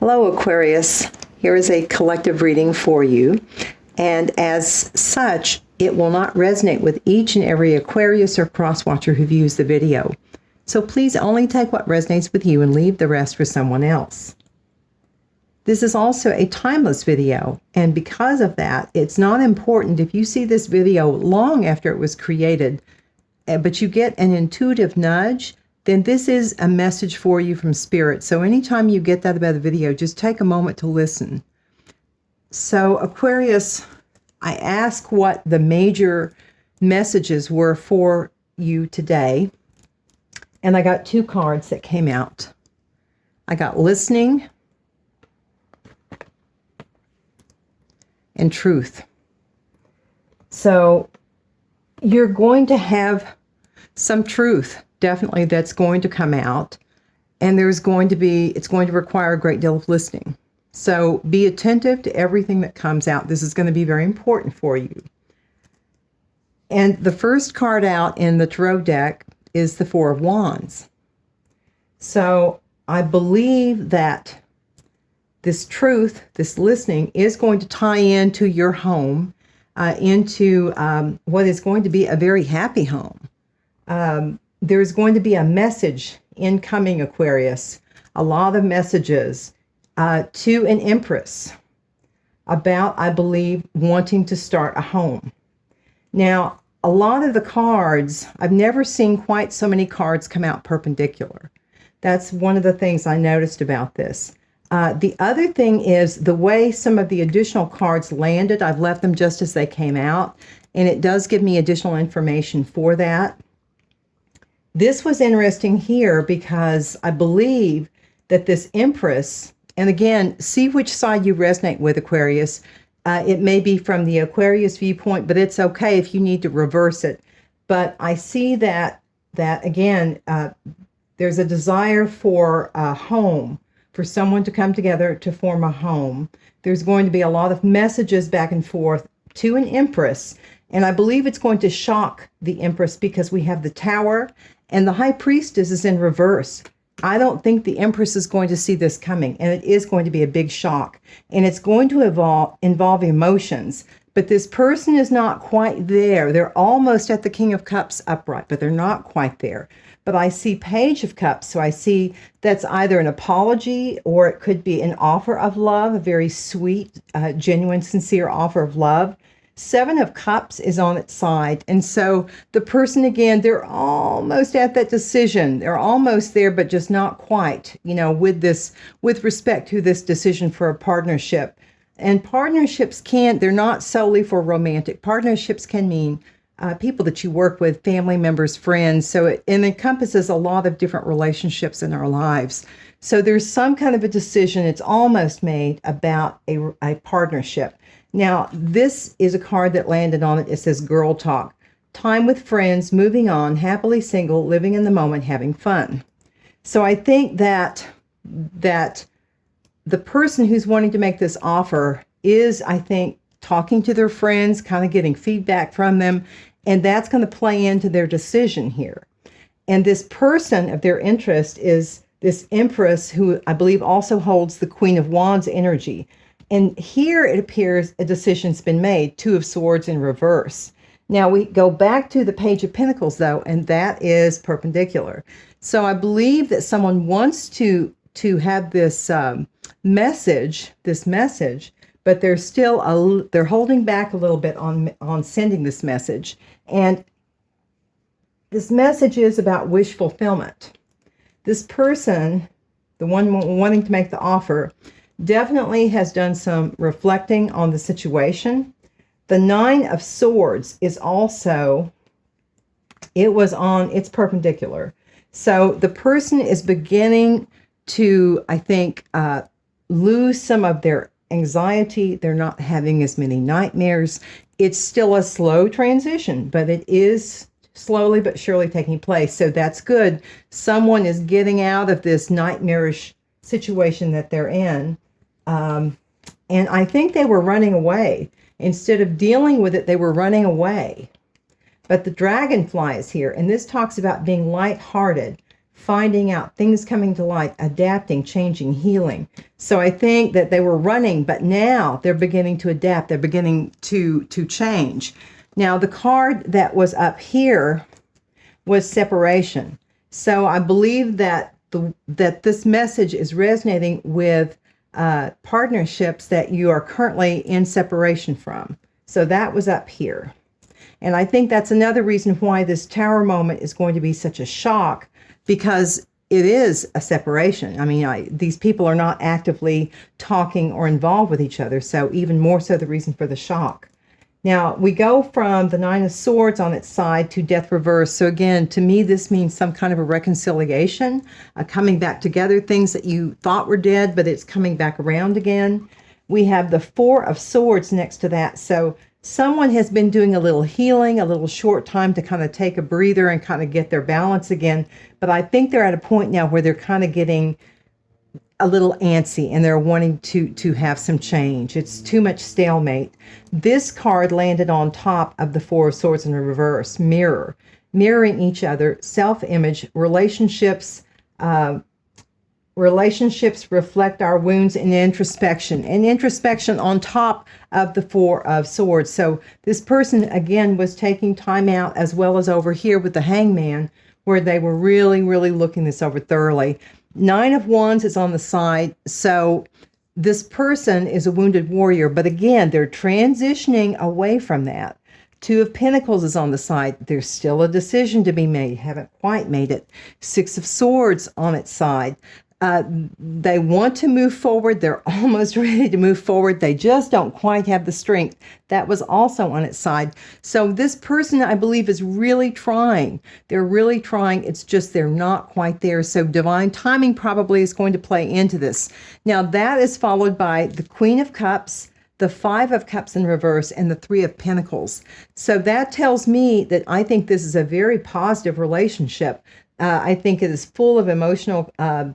Hello, Aquarius. Here is a collective reading for you, and as such, it will not resonate with each and every Aquarius or cross-watcher who views the video. So please only take what resonates with you and leave the rest for someone else. This is also a timeless video, and because of that, it's not important if you see this video long after it was created, but you get an intuitive nudge, then this is a message for you from Spirit. So anytime you get that about the video, just take a moment to listen. So Aquarius, I ask what the major messages were for you today, and I got two cards that came out. I got listening and truth. So you're going to have some truth, definitely, that's going to come out, and it's going to require a great deal of listening. So be attentive to everything that comes out. This is going to be very important for you. And the first card out in the tarot deck is the Four of Wands. So I believe that this truth, this listening, is going to tie into your home, into what is going to be a very happy home. There's going to be a message incoming, Aquarius, a lot of messages to an Empress about, I believe, wanting to start a home. Now, a lot of the cards, I've never seen quite so many cards come out perpendicular. That's one of the things I noticed about this. The other thing is the way some of the additional cards landed. I've left them just as they came out, and it does give me additional information for that. This was interesting here because I believe that this Empress, and again, see which side you resonate with, Aquarius. It may be from the Aquarius viewpoint, but it's okay if you need to reverse it. But I see that again, there's a desire for a home, for someone to come together to form a home. There's going to be a lot of messages back and forth to an Empress. And I believe it's going to shock the Empress because we have the Tower and the High Priestess is in reverse. I don't think the Empress is going to see this coming, and it is going to be a big shock. And it's going to involve emotions. But this person is not quite there. They're almost at the King of Cups upright, but they're not quite there. But I see Page of Cups, so I see that's either an apology or it could be an offer of love, a very sweet, genuine, sincere offer of love. Seven of Cups is on its side. And so the person, again, they're almost at that decision. They're almost there, but just not quite, with respect to this decision for a partnership. And partnerships they're not solely for romantic. Partnerships can mean people that you work with, family members, friends. So it encompasses a lot of different relationships in our lives. So there's some kind of a decision, it's almost made, about a partnership. Now, this is a card that landed on it. It says girl talk. Time with friends, moving on, happily single, living in the moment, having fun. So I think that the person who's wanting to make this offer is, I think, talking to their friends, kind of getting feedback from them, and that's going to play into their decision here. And this person of their interest is this Empress, who I believe also holds the Queen of Wands energy. And here it appears a decision's been made, Two of Swords in reverse. Now we go back to the Page of Pentacles, though, and that is perpendicular. So I believe that someone wants to have this message, but they're holding back a little bit on sending this message. And this message is about wish fulfillment. This person, the one wanting to make the offer, definitely has done some reflecting on the situation. The Nine of Swords is also, it's perpendicular. So the person is beginning to, I think, lose some of their anxiety. They're not having as many nightmares. It's still a slow transition, but it is slowly but surely taking place. So that's good. Someone is getting out of this nightmarish situation that they're in. And I think they were running away. Instead of dealing with it, they were running away. But the dragonfly is here, and this talks about being lighthearted, finding out, things coming to light, adapting, changing, healing. So I think that they were running, but now they're beginning to adapt. They're beginning to change. Now, the card that was up here was separation. So I believe that this message is resonating with partnerships that you are currently in separation from. So that was up here. And I think that's another reason why this Tower moment is going to be such a shock, because it is a separation. I mean, these people are not actively talking or involved with each other. So even more so the reason for the shock. Now, we go from the Nine of Swords on its side to Death reverse. So again, to me, this means some kind of a reconciliation, coming back together, things that you thought were dead, but it's coming back around again. We have the Four of Swords next to that. So someone has been doing a little healing, a little short time to kind of take a breather and kind of get their balance again. But I think they're at a point now where they're kind of getting a little antsy and they're wanting to have some change. It's too much stalemate. This card landed on top of the Four of Swords in reverse, mirroring each other, self-image, relationships. Relationships reflect our wounds and introspection. And introspection on top of the Four of Swords. So this person, again, was taking time out, as well as over here with the Hangman, where they were really, really looking this over thoroughly. Nine of Wands is on the side. So this person is a wounded warrior. But again, they're transitioning away from that. Two of Pentacles is on the side. There's still a decision to be made. Haven't quite made it. Six of Swords on its side. They want to move forward. They're almost ready to move forward. They just don't quite have the strength. That was also on its side. So this person, I believe, is really trying. They're really trying. It's just they're not quite there. So divine timing probably is going to play into this. Now, that is followed by the Queen of Cups, the Five of Cups in reverse, and the Three of Pentacles. So that tells me that I think this is a very positive relationship. I think it is full of emotional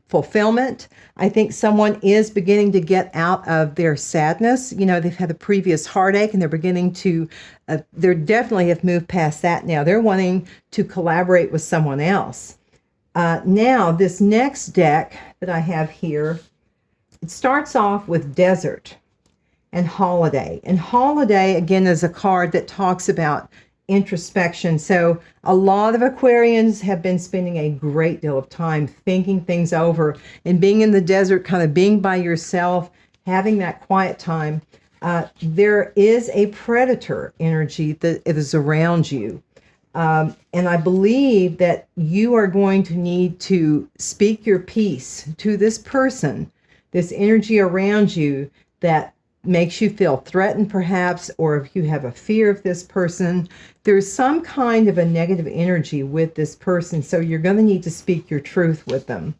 fulfillment. I think someone is beginning to get out of their sadness. You know, they've had the previous heartache and they're beginning to, they definitely have moved past that now. They're wanting to collaborate with someone else. Now, this next deck that I have here, it starts off with Desert and Holiday. And Holiday, again, is a card that talks about introspection. So a lot of Aquarians have been spending a great deal of time thinking things over and being in the desert, kind of being by yourself, having that quiet time. There is a predator energy that is around you. And I believe that you are going to need to speak your piece to this person, this energy around you that makes you feel threatened perhaps, or if you have a fear of this person, there's some kind of a negative energy with this person. So you're going to need to speak your truth with them.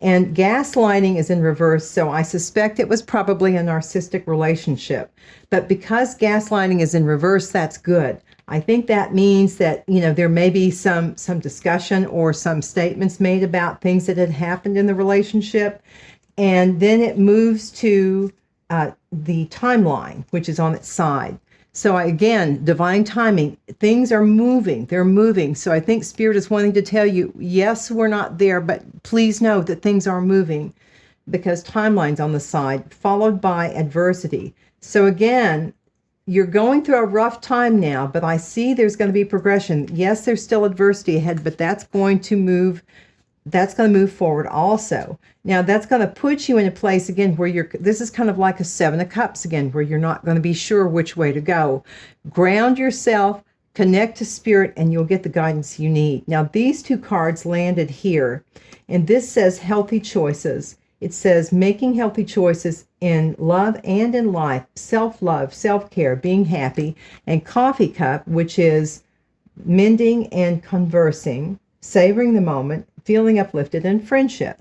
And gaslighting is in reverse. So I suspect it was probably a narcissistic relationship. But because gaslighting is in reverse, that's good. I think that means that, you know, there may be some discussion or some statements made about things that had happened in the relationship. And then it moves to the timeline, which is on its side. So again, divine timing, things are moving, they're moving. So I think Spirit is wanting to tell you, yes, we're not there, but please know that things are moving, because timeline's on the side, followed by adversity. So again, you're going through a rough time now, but I see there's going to be progression. Yes, there's still adversity ahead, but that's going to move forward also. Now that's going to put you in a place again where this is kind of like a Seven of Cups again, where you're not going to be sure which way to go. Ground yourself, connect to Spirit, and you'll get the guidance you need. Now these two cards landed here, and this says healthy choices. It says making healthy choices in love and in life, self-love, self-care, being happy, and Coffee Cup, which is mending and conversing, savoring the moment, feeling uplifted, and friendship.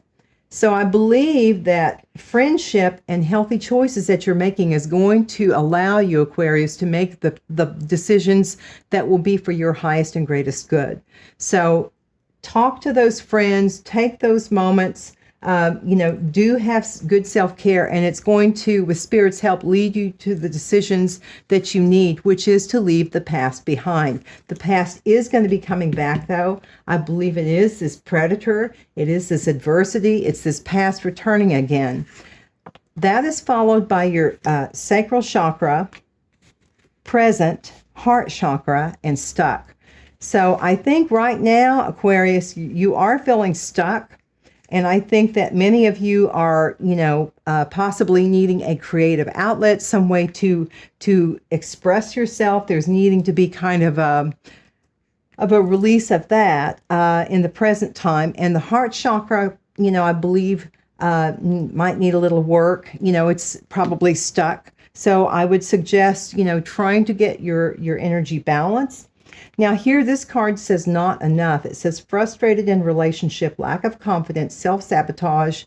So I believe that friendship and healthy choices that you're making is going to allow you, Aquarius, to make the decisions that will be for your highest and greatest good. So talk to those friends, take those moments, Do have good self-care, and it's going to, with Spirit's help, lead you to the decisions that you need, which is to leave the past behind. The past is going to be coming back, though. I believe it is this predator. It is this adversity. It's this past returning again. That is followed by your sacral chakra, present, heart chakra, and stuck. So I think right now, Aquarius, you are feeling stuck. And I think that many of you are, possibly needing a creative outlet, some way to express yourself. There's needing to be kind of a release of that in the present time. And the heart chakra, I believe might need a little work. It's probably stuck. So I would suggest, trying to get your energy balanced. Now here, this card says not enough. It says frustrated in relationship, lack of confidence, self-sabotage,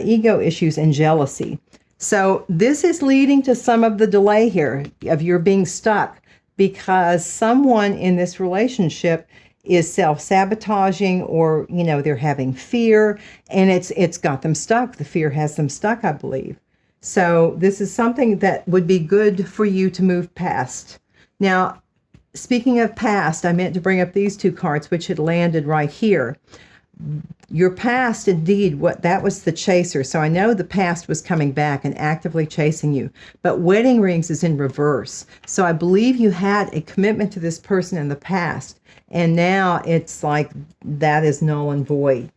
ego issues, and jealousy. So this is leading to some of the delay here of your being stuck, because someone in this relationship is self-sabotaging, or, they're having fear, and it's got them stuck. The fear has them stuck, I believe. So this is something that would be good for you to move past. Now, speaking of past, I meant to bring up these two cards, which had landed right here. Your past, indeed, that was the chaser. So I know the past was coming back and actively chasing you. But wedding rings is in reverse. So I believe you had a commitment to this person in the past, and now it's like that is null and void.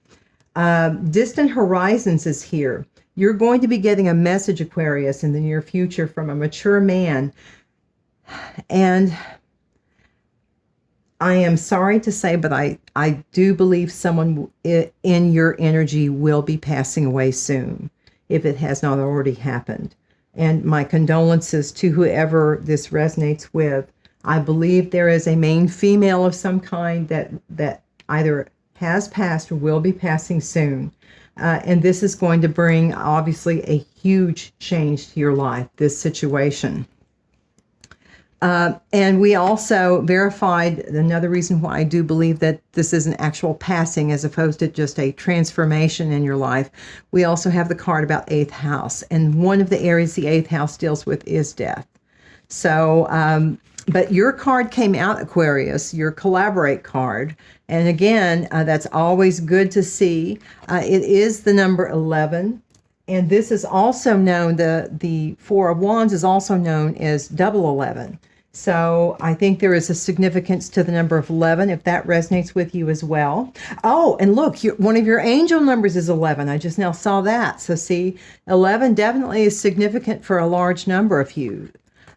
Distant horizons is here. You're going to be getting a message, Aquarius, in the near future from a mature man. And I am sorry to say, but I do believe someone in your energy will be passing away soon, if it has not already happened. And my condolences to whoever this resonates with. I believe there is a main female of some kind that either has passed or will be passing soon. And this is going to bring, obviously, a huge change to your life, this situation. And we also verified another reason why I do believe that this is an actual passing as opposed to just a transformation in your life. We also have the card about 8th house. And one of the areas the 8th house deals with is death. So, but your card came out, Aquarius, your collaborate card. And again, that's always good to see. It is the number 11. And this is also known, the Four of Wands is also known as double 11. So I think there is a significance to the number of 11, if that resonates with you as well. Oh, and look, one of your angel numbers is 11. I just now saw that. So see, 11 definitely is significant for a large number of you.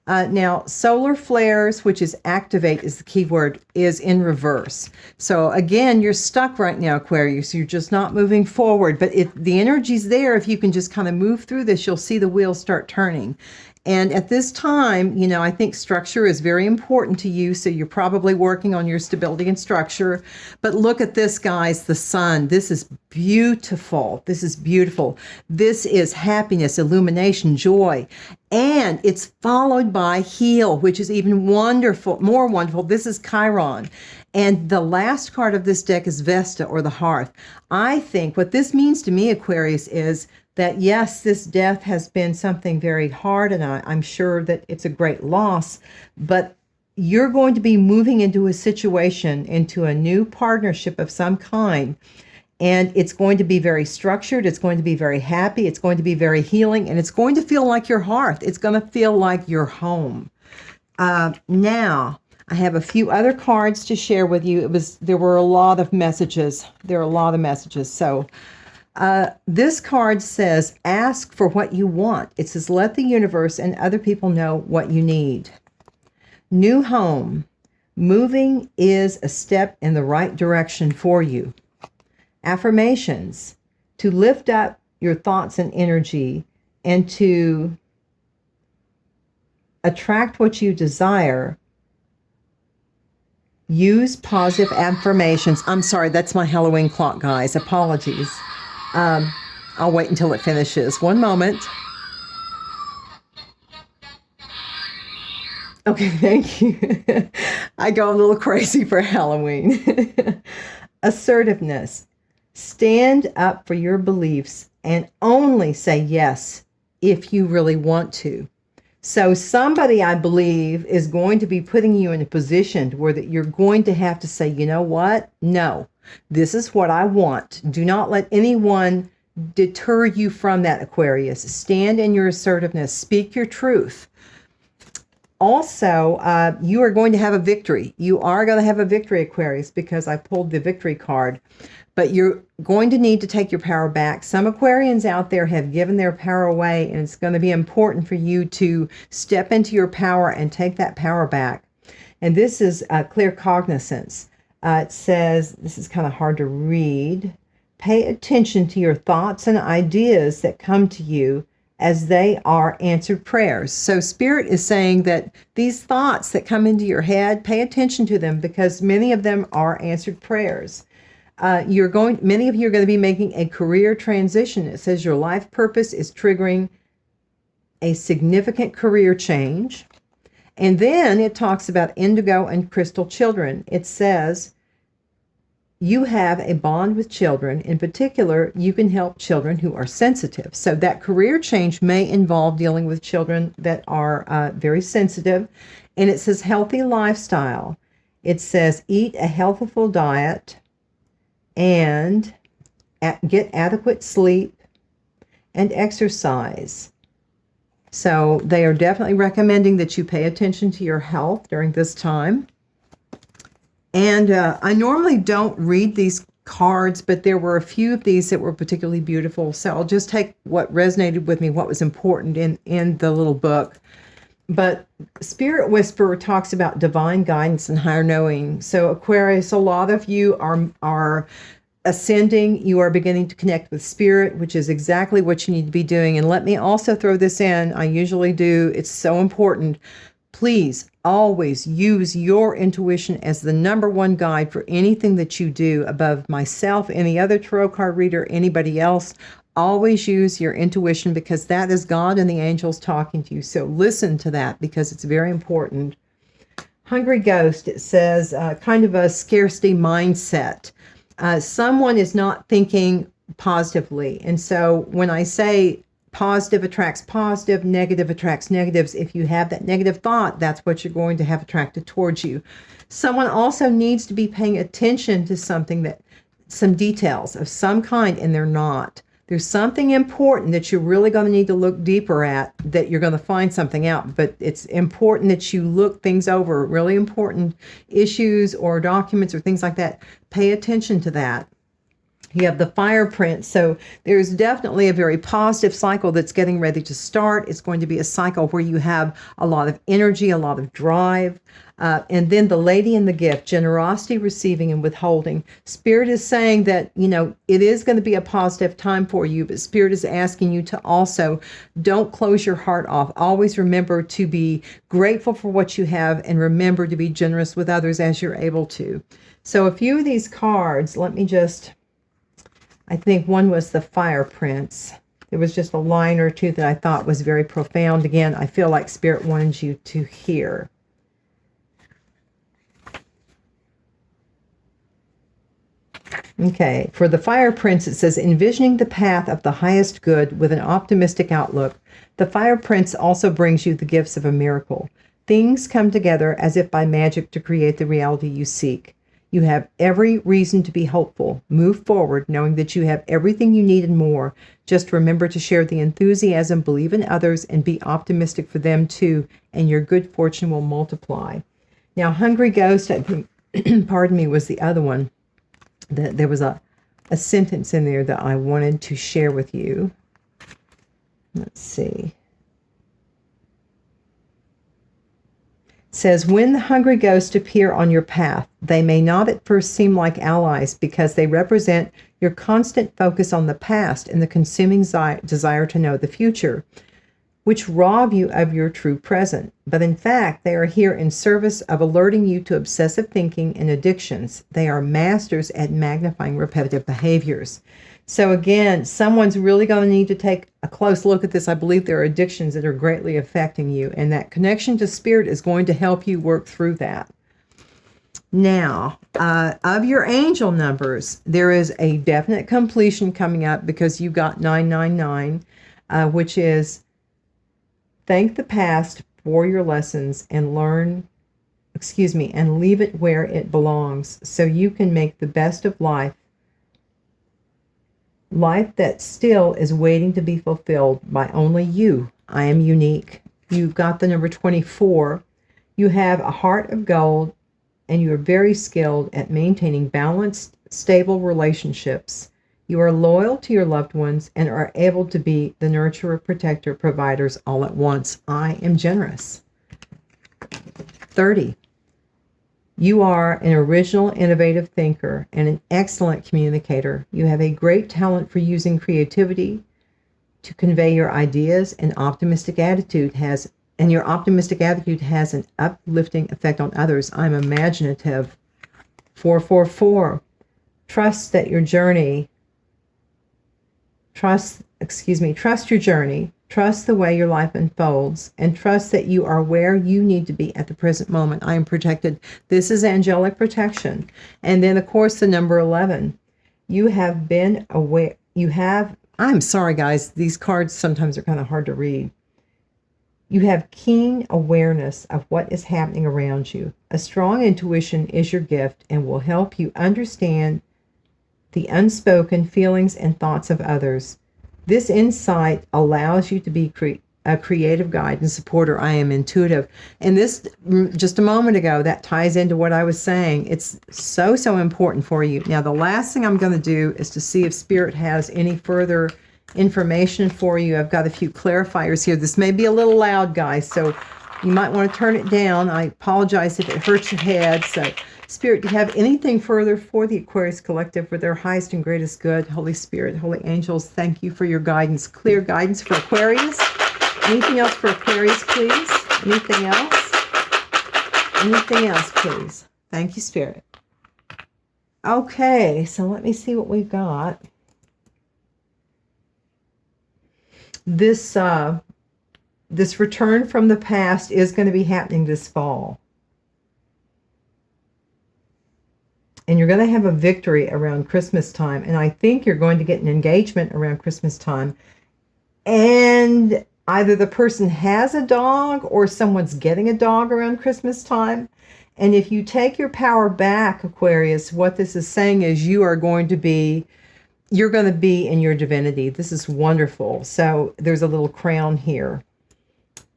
Now, solar flares, which is activate is the key word, is in reverse. So again, you're stuck right now, Aquarius. You're just not moving forward. But if the energy's there, if you can just kind of move through this, you'll see the wheels start turning. And at this time, I think structure is very important to you. So you're probably working on your stability and structure. But look at this, guys, the sun. This is beautiful. This is beautiful. This is happiness, illumination, joy. And it's followed by heal, which is even wonderful, more wonderful. This is Chiron. And the last card of this deck is Vesta, or the hearth. I think what this means to me, Aquarius, is that yes, this death has been something very hard, and I'm sure that it's a great loss, but you're going to be moving into a situation, into a new partnership of some kind, and it's going to be very structured, it's going to be very happy, it's going to be very healing, and it's going to feel like your hearth. It's going to feel like your home. Now, I have a few other cards to share with you. There were a lot of messages. So this card says, ask for what you want. It says, let the universe and other people know what you need. New home. Moving is a step in the right direction for you. Affirmations. To lift up your thoughts and energy and to attract what you desire, use positive affirmations. I'm sorry, that's my Halloween clock, guys. Apologies. I'll wait until it finishes. One moment. Okay, thank you. I go a little crazy for Halloween. Assertiveness. Stand up for your beliefs and only say yes if you really want to. So somebody, I believe, is going to be putting you in a position where that you're going to have to say, you know what? No, this is what I want. Do not let anyone deter you from that, Aquarius. Stand in your assertiveness. Speak your truth. Also, you are going to have a victory. You are going to have a victory, Aquarius, because I pulled the victory card. But you're going to need to take your power back. Some Aquarians out there have given their power away, and it's going to be important for you to step into your power and take that power back. And this is clear cognizance. It says, this is kind of hard to read. Pay attention to your thoughts and ideas that come to you as they are answered prayers. So Spirit is saying that these thoughts that come into your head, pay attention to them because many of them are answered prayers. Many of you are going to be making a career transition. It says your life purpose is triggering a significant career change. And then it talks about indigo and crystal children. It says you have a bond with children. In particular, you can help children who are sensitive. So that career change may involve dealing with children that are very sensitive. And it says healthy lifestyle. It says eat a healthful diet and get adequate sleep and exercise. So they are definitely recommending that you pay attention to your health during this time. And I normally don't read these cards, but there were a few of these that were particularly beautiful. So I'll just take what resonated with me, what was important in the little book. But Spirit Whisperer talks about divine guidance and higher knowing. So Aquarius, a lot of you are ascending. You are beginning to connect with Spirit, which is exactly what you need to be doing. And let me also throw this in. I usually do. It's so important. Please always use your intuition as the number one guide for anything that you do above myself, any other tarot card reader, anybody else. Always use your intuition because that is God and the angels talking to you. So listen to that because it's very important. Hungry Ghost, it says kind of a scarcity mindset. Someone is not thinking positively. And so when I say positive attracts positive, negative attracts negatives, if you have that negative thought, that's what you're going to have attracted towards you. Someone also needs to be paying attention to some details of some kind, and they're not. There's something important that you're really going to need to look deeper at, that you're going to find something out. But it's important that you look things over, really important issues or documents or things like that. Pay attention to that. You have the fire prince. So there's definitely a very positive cycle that's getting ready to start. It's going to be a cycle where you have a lot of energy, a lot of drive. And then the lady in the gift, generosity, receiving, and withholding. Spirit is saying that, it is going to be a positive time for you, but Spirit is asking you to also don't close your heart off. Always remember to be grateful for what you have and remember to be generous with others as you're able to. So a few of these cards, I think one was the Fire Prince. There was just a line or two that I thought was very profound. Again, I feel like Spirit wanted you to hear. Okay, for the Fire Prince, it says, envisioning the path of the highest good with an optimistic outlook. The Fire Prince also brings you the gifts of a miracle. Things come together as if by magic to create the reality you seek. You have every reason to be hopeful. Move forward knowing that you have everything you need and more. Just remember to share the enthusiasm, believe in others, and be optimistic for them too, and your good fortune will multiply. Now, Hungry Ghost, I think, pardon me, was the other one. There was a sentence in there that I wanted to share with you. Let's see. It says, when the hungry ghosts appear on your path, they may not at first seem like allies because they represent your constant focus on the past and the consuming desire to know the future, which rob you of your true present. But in fact, they are here in service of alerting you to obsessive thinking and addictions. They are masters at magnifying repetitive behaviors. So again, someone's really going to need to take a close look at this. I believe there are addictions that are greatly affecting you, and that connection to Spirit is going to help you work through that. Now, of your angel numbers, there is a definite completion coming up because you got 999, which is thank the past for your lessons and and leave it where it belongs so you can make the best of life. Life that still is waiting to be fulfilled by only you. I am unique. You've got the number 24. You have a heart of gold, and you are very skilled at maintaining balanced, stable relationships. You are loyal to your loved ones and are able to be the nurturer, protector, providers all at once. I am generous. 30. You are an original, innovative thinker and an excellent communicator. You have a great talent for using creativity to convey your ideas, and your optimistic attitude has an uplifting effect on others. I'm imaginative. 444. Trust your journey. Trust your journey. Trust the way your life unfolds, and trust that you are where you need to be at the present moment. I am protected. This is angelic protection. And then, of course, the number 11. You have been aware. I'm sorry, guys. These cards sometimes are kind of hard to read. You have keen awareness of what is happening around you. A strong intuition is your gift and will help you understand the unspoken feelings and thoughts of others. This insight allows you to be a creative guide and supporter. I am intuitive. And this, just a moment ago, that ties into what I was saying. It's so important for you. Now, the last thing I'm going to do is to see if Spirit has any further information for you. I've got a few clarifiers here. This may be a little loud, guys, so you might want to turn it down. I apologize if it hurts your head. So, Spirit, do you have anything further for the Aquarius Collective for their highest and greatest good? Holy Spirit, Holy Angels, thank you for your guidance. Clear guidance for Aquarius. Anything else for Aquarius, please? Anything else? Anything else, please? Thank you, Spirit. Okay, so let me see what we've got. This return from the past is going to be happening this fall. And you're going to have a victory around Christmas time. And I think you're going to get an engagement around Christmas time. And either the person has a dog or someone's getting a dog around Christmas time. And if you take your power back, Aquarius, what this is saying is you're going to be in your divinity. This is wonderful. So there's a little crown here.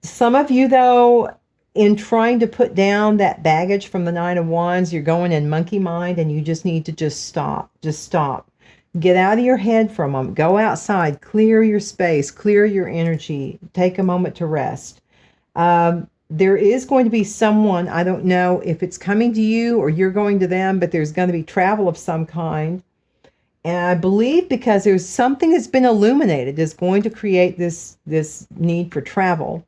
Some of you, though, in trying to put down that baggage from the Nine of Wands, you're going in monkey mind, and you just need to just stop. Just stop. Get out of your head for a moment. Go outside. Clear your space. Clear your energy. Take a moment to rest. There is going to be someone, I don't know if it's coming to you or you're going to them, but there's going to be travel of some kind. And I believe because there's something that's been illuminated is going to create this need for travel.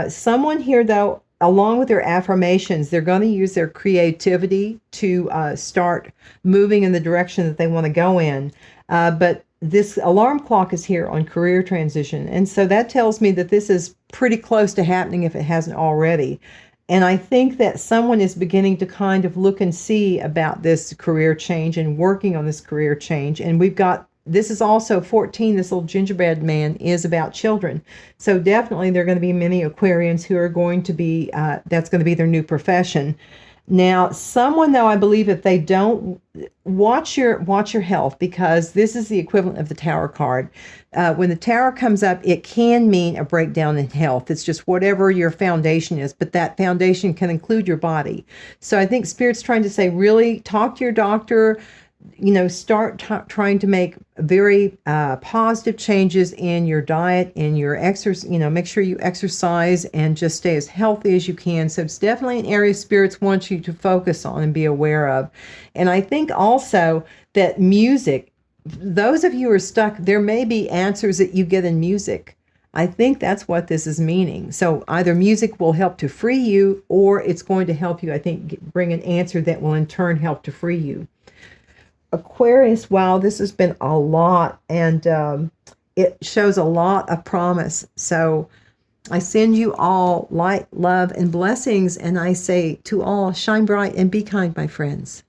Someone here, though, along with their affirmations, they're going to use their creativity to start moving in the direction that they want to go in. But this alarm clock is here on career transition. And so that tells me that this is pretty close to happening if it hasn't already. And I think that someone is beginning to kind of look and see about this career change and working on this career change. And this is also 14, this little gingerbread man is about children. So definitely there are going to be many Aquarians who are going to be, that's going to be their new profession. Now, someone, though, I believe if they don't, watch your health, because this is the equivalent of the Tower card. When the Tower comes up, it can mean a breakdown in health. It's just whatever your foundation is, but that foundation can include your body. So I think Spirit's trying to say, really talk to your doctor, start trying to make very positive changes in your diet, in your exercise, make sure you exercise and just stay as healthy as you can. So it's definitely an area Spirits want you to focus on and be aware of. And I think also that music, those of you who are stuck, there may be answers that you get in music. I think that's what this is meaning. So either music will help to free you, or it's going to help you, I think, bring an answer that will in turn help to free you. Aquarius, wow, this has been a lot, and it shows a lot of promise. So I send you all light, love, and blessings. And I say to all, shine bright and be kind, my friends.